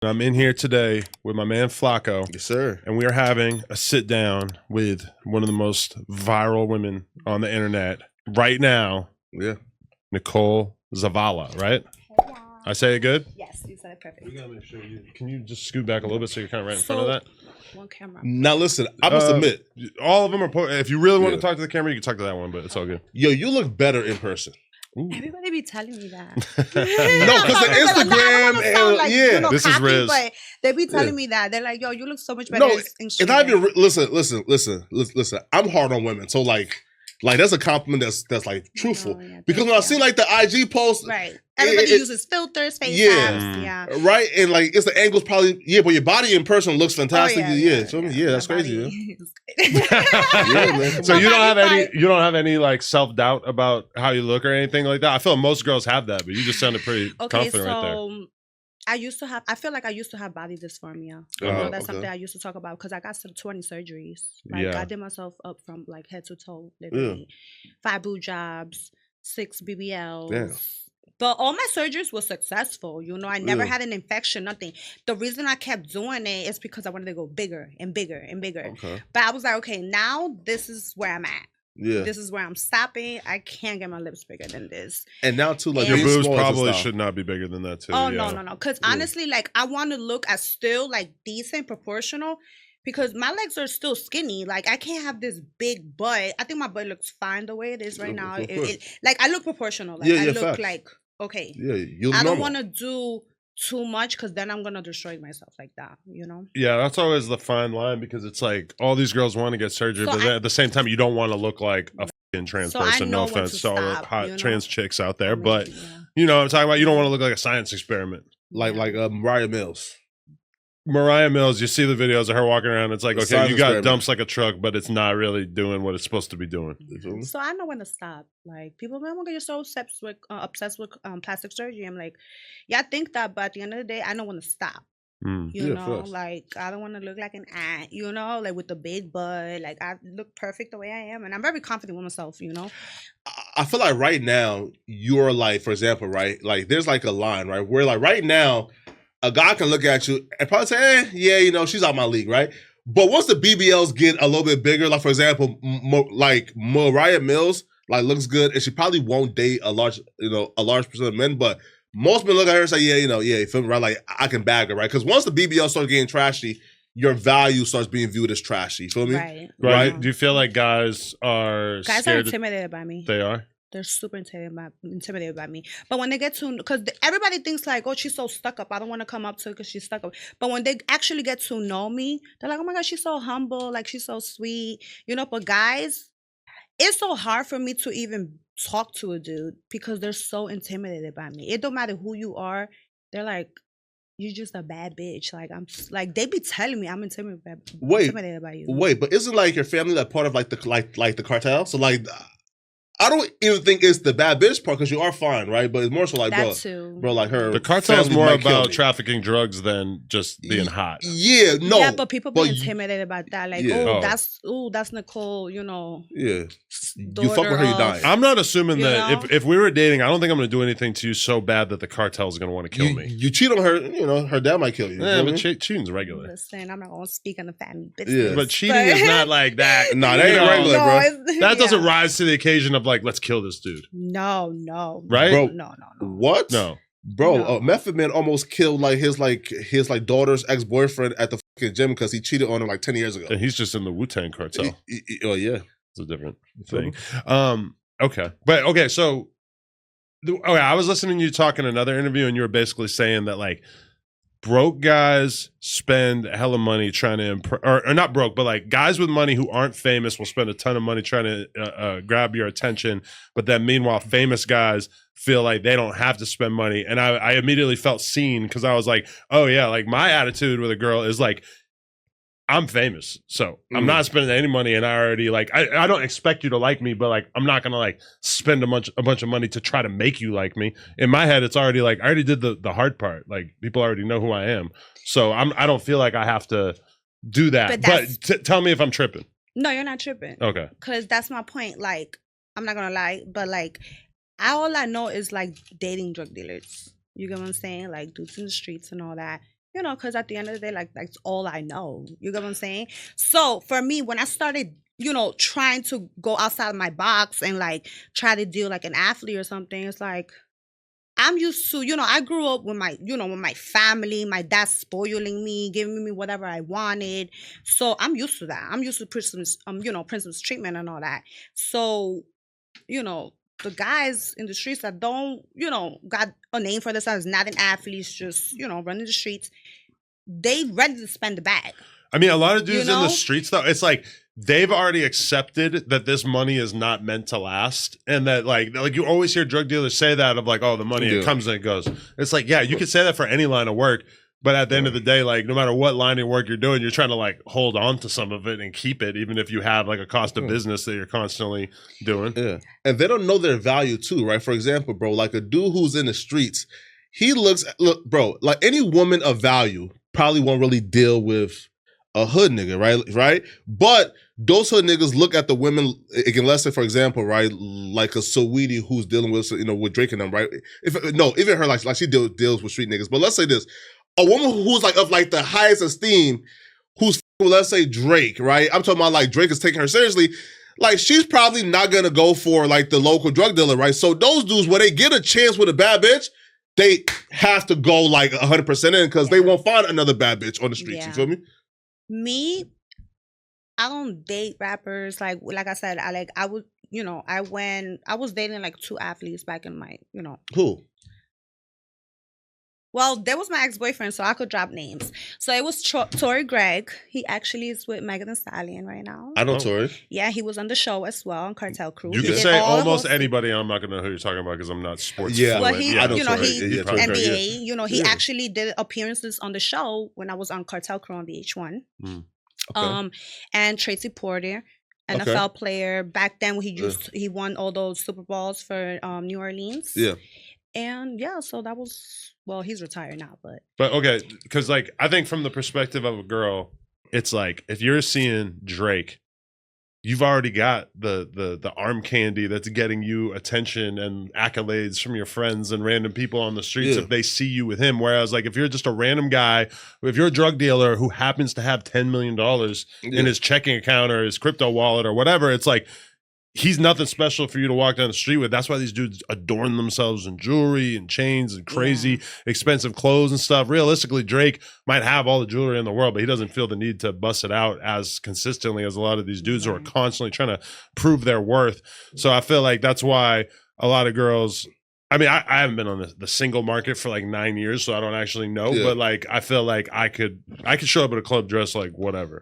I'm in here today with my man Flacco. Yes, sir. And we are having a sit down with one of the most viral women on the internet right now. Yeah. Nicole Zavala, right? Yeah. I say it good? Yes, you said it perfect. We gotta make sure can you just scoot back a little bit so you're kind of right in front of that? One camera. Now listen, I must admit, all of them are. If you really want to talk to the camera, you can talk to that one, but it's all good. Yo, you look better in person. Ooh. Everybody be telling me that. No, because the Instagram, like, yeah, you know, this cocky, is Riz. But they be telling me that. They're like, yo, you look so much better. No, in and I even listen. I'm hard on women, so like that's a compliment that's like truthful. Oh, yeah, because when I see like the IG post, right, everybody uses filters, face apps, yeah, right, and like it's the angles probably, but your body in person looks fantastic. So that's crazy. Yeah, man. So you don't have any like self doubt about how you look or anything like that. I feel like most girls have that, but you just sounded pretty confident right there. I feel like I used to have body dysphoria. That's something I used to talk about because I got some 20 surgeries. Like I did myself up from like head to toe, literally. 5 boob jobs, 6 BBLs. Yeah. But all my surgeries were successful. You know, I never had an infection, nothing. The reason I kept doing it is because I wanted to go bigger and bigger and bigger. Okay. But I was like, okay, now this is where I'm at. Yeah. This is where I'm stopping. I can't get my lips bigger than this. And now too, like your boobs probably should not be bigger than that too. Oh no. Because honestly, like I want to look as still like decent, proportional. Because my legs are still skinny. Like I can't have this big butt. I think my butt looks fine the way it is right now. Like I look proportional. Like I look facts. Like okay. Yeah, I don't want to do too much because then I'm gonna destroy myself like that, you know. Yeah, that's always the fine line because it's like all these girls want to get surgery, but at the same time you don't want to look like a fucking trans person. No offense to all the hot trans chicks out there, but you know what I'm talking about. You don't want to look like a science experiment, like Mariah Mills. Mariah Mills, you see the videos of her walking around. It's like, okay, you got dumps like a truck, but it's not really doing what it's supposed to be doing. So I know when to stop. Like people, man, why you're so obsessed with plastic surgery? I'm like, yeah, I think that, but at the end of the day, I know when to stop. You know, like I don't want to look like an ant. You know, like with the big butt. Like I look perfect the way I am, and I'm very confident with myself. You know, I feel like right now you're like, for example, right, like there's like a line, right, where like right now. A guy can look at you and probably say, yeah, you know, she's out my league, right? But once the BBLs get a little bit bigger, like for example, like Mariah Mills, like looks good, and she probably won't date a large percent of men, but most men look at her and say, yeah, you feel me, right? Like I can bag her, right? Because once the BBL starts getting trashy, your value starts being viewed as trashy. You feel me? Right. Do you feel like guys are intimidated by me? They are. They're super intimidated by me. But when they get to, because everybody thinks like, oh, she's so stuck up. I don't want to come up to her because she's stuck up. But when they actually get to know me, they're like, oh my God, she's so humble. Like she's so sweet. You know, but guys, it's so hard for me to even talk to a dude because they're so intimidated by me. It don't matter who you are. They're like, you're just a bad bitch. Like I'm like they be telling me I'm intimidated by you. Wait, but isn't like your family like part of like the cartel? So like I don't even think it's the bad bitch part because you are fine, right? But it's more so like, bro, like her. The cartel is more about trafficking drugs than just being hot. Yeah, no. Yeah, but people be intimidated about that. Like, that's Nicole, you know. Yeah. You fuck with her, you die. I'm not assuming that if we were dating, I don't think I'm going to do anything to you so bad that the cartel is going to want to kill me. You cheat on her, you know, her dad might kill you. Yeah, but cheating's regular. Listen, I'm not going to speak on the family business. Yeah, but cheating is not like that. Nah, that ain't regular, bro. That doesn't rise to the occasion of like, let's kill this dude. No. Right? Bro, no. What? No. Bro, Method Man almost killed his daughter's ex-boyfriend at the fucking gym because he cheated on her like 10 years ago. And he's just in the Wu-Tang cartel. Oh yeah. It's a different thing. Okay. So I was listening to you talk in another interview and you were basically saying that like broke guys spend hella money trying to or not broke, but like guys with money who aren't famous will spend a ton of money trying to grab your attention. But then meanwhile, famous guys feel like they don't have to spend money. And I immediately felt seen because I was like, oh yeah, like my attitude with a girl is like, I'm famous, so I'm not spending any money, and I already like. I don't expect you to like me, but like I'm not gonna like spend a bunch of money to try to make you like me. In my head, it's already like I already did the hard part. Like people already know who I am, so I don't feel like I have to do that. But tell me if I'm tripping. No, you're not tripping. Okay, because that's my point. Like I'm not gonna lie, but like all I know is like dating drug dealers. You get what I'm saying? Like dudes in the streets and all that. You know, because at the end of the day, like that's all I know. You get what I'm saying? So for me, when I started, you know, trying to go outside of my box and like try to deal like an athlete or something, it's like I'm used to, you know, I grew up with my, you know, with my family, my dad spoiling me, giving me whatever I wanted. So I'm used to that. I'm used to Princeton's, you know, Princeton's treatment and all that. So, you know, the guys in the streets that don't, you know, got a name for themselves, not an athletes, just, you know, running the streets, they ready to spend the bag. I mean, a lot of dudes You in the know? streets, though, it's like they've already accepted that this money is not meant to last, and that like you always hear drug dealers say that of like, oh, the money it comes and it goes. It's like, yeah, you could say that for any line of work, but at the end of the day, like no matter what line of work you're doing, you're trying to like hold on to some of it and keep it, even if you have like a cost of business that you're constantly doing. Yeah, and they don't know their value too, right? For example, bro, like a dude who's in the streets, look, bro, like any woman of value probably won't really deal with a hood nigga, right? But those hood niggas look at the women, again, let's say, for example, right, like a Saweetie who's dealing with, you know, with Drake and them, right? Even her, like she deals with street niggas. But let's say this, a woman who's like of like the highest esteem, who's, let's say, Drake, right? I'm talking about like Drake is taking her seriously. Like, she's probably not gonna go for like the local drug dealer, right? So those dudes, when they get a chance with a bad bitch, they have to go like 100% in because they won't find another bad bitch on the streets. You feel me? Me, I don't date rappers. Like I said, I would, you know, I was dating like 2 athletes back in my, you know. Who? Well, there was my ex-boyfriend, so I could drop names. So it was Tory Gregg. He actually is with Megan Thee Stallion right now. I know Tory. Yeah, he was on the show as well on Cartel Crew. You can say almost anybody. I'm not going to know who you're talking about because I'm not sports. Yeah, well, he, I know you know, Tory. he Yeah, NBA. You know, he actually did appearances on the show when I was on Cartel Crew on VH1. Okay. And Tracy Porter, NFL player. Back then, he won all those Super Bowls for New Orleans. Yeah. And yeah, so that was, well, he's retired now, but okay, because like I think from the perspective of a girl, it's like if you're seeing Drake, you've already got the arm candy that's getting you attention and accolades from your friends and random people on the streets if they see you with him. Whereas like if you're just a random guy, if you're a drug dealer who happens to have $10 million in his checking account or his crypto wallet or whatever, it's like he's nothing special for you to walk down the street with. That's why these dudes adorn themselves in jewelry and chains and crazy expensive clothes and stuff. Realistically, Drake might have all the jewelry in the world, but he doesn't feel the need to bust it out as consistently as a lot of these dudes who are constantly trying to prove their worth. So I feel like that's why a lot of girls, I mean, I haven't been on the single market for like 9 years, so I don't actually know. But like, I feel like I could show up at a club dressed like whatever.